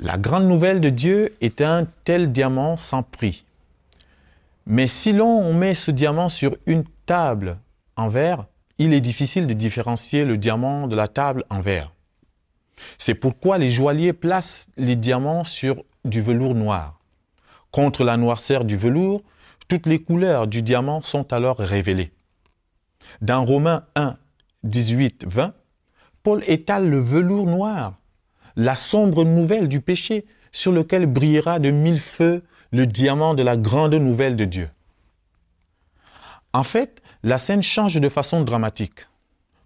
La grande nouvelle de Dieu est un tel diamant sans prix. Mais si l'on met ce diamant sur une table en verre, il est difficile de différencier le diamant de la table en verre. C'est pourquoi les joailliers placent les diamants sur du velours noir. Contre la noirceur du velours, toutes les couleurs du diamant sont alors révélées. Dans Romains 1, 18, 20, Paul étale le velours noir, la sombre nouvelle du péché sur lequel brillera de mille feux le diamant de la grande nouvelle de Dieu. En fait, la scène change de façon dramatique.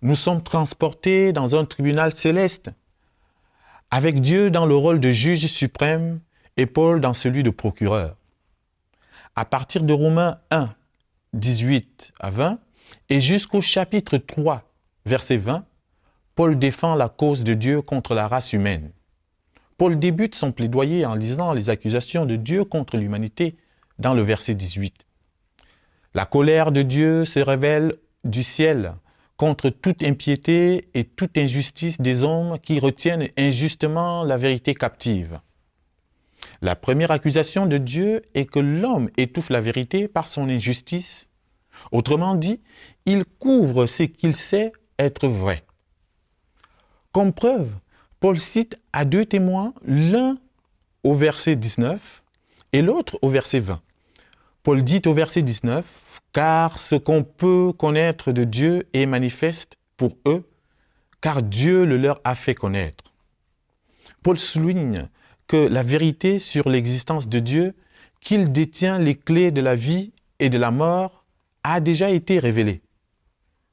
Nous sommes transportés dans un tribunal céleste, avec Dieu dans le rôle de juge suprême et Paul dans celui de procureur. À partir de Romains 1, 18 à 20 et jusqu'au chapitre 3, verset 20, Paul défend la cause de Dieu contre la race humaine. Paul débute son plaidoyer en lisant les accusations de Dieu contre l'humanité dans le verset 18. La colère de Dieu se révèle du ciel contre toute impiété et toute injustice des hommes qui retiennent injustement la vérité captive. La première accusation de Dieu est que l'homme étouffe la vérité par son injustice. Autrement dit, il couvre ce qu'il sait être vrai. Comme preuve, Paul cite à deux témoins, l'un au verset 19 et l'autre au verset 20. Paul dit au verset 19, « Car ce qu'on peut connaître de Dieu est manifeste pour eux, car Dieu le leur a fait connaître. » Paul souligne que la vérité sur l'existence de Dieu, qu'il détient les clés de la vie et de la mort, a déjà été révélée.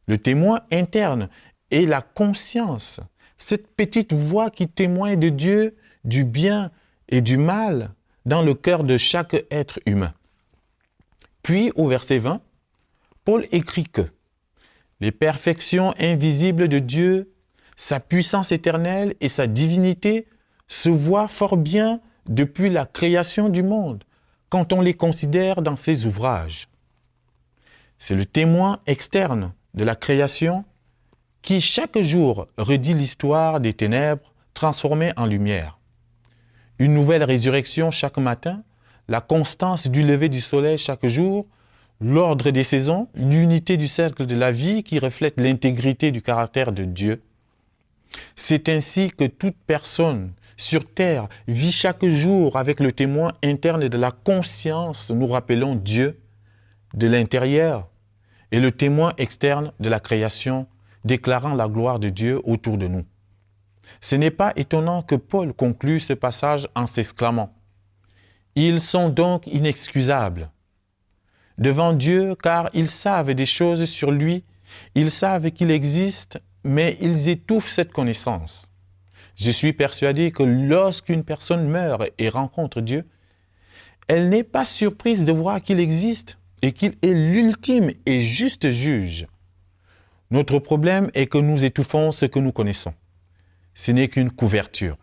Le témoin interne est la conscience, cette petite voix qui témoigne de Dieu, du bien et du mal dans le cœur de chaque être humain. Puis, au verset 20, Paul écrit que les perfections invisibles de Dieu, sa puissance éternelle et sa divinité se voient fort bien depuis la création du monde, quand on les considère dans ses ouvrages. C'est le témoin externe de la création qui chaque jour redit l'histoire des ténèbres transformées en lumière. Une nouvelle résurrection chaque matin, la constance du lever du soleil chaque jour, l'ordre des saisons, l'unité du cercle de la vie qui reflète l'intégrité du caractère de Dieu. C'est ainsi que toute personne sur terre vit chaque jour avec le témoin interne de la conscience, nous rappelons Dieu, de l'intérieur, et le témoin externe de la création, déclarant la gloire de Dieu autour de nous. Ce n'est pas étonnant que Paul conclue ce passage en s'exclamant « Ils sont donc inexcusables devant Dieu, car ils savent des choses sur lui, ils savent qu'il existe, mais ils étouffent cette connaissance. Je suis persuadé que lorsqu'une personne meurt et rencontre Dieu, elle n'est pas surprise de voir qu'il existe et qu'il est l'ultime et juste juge. Notre problème est que nous étouffons ce que nous connaissons. Ce n'est qu'une couverture.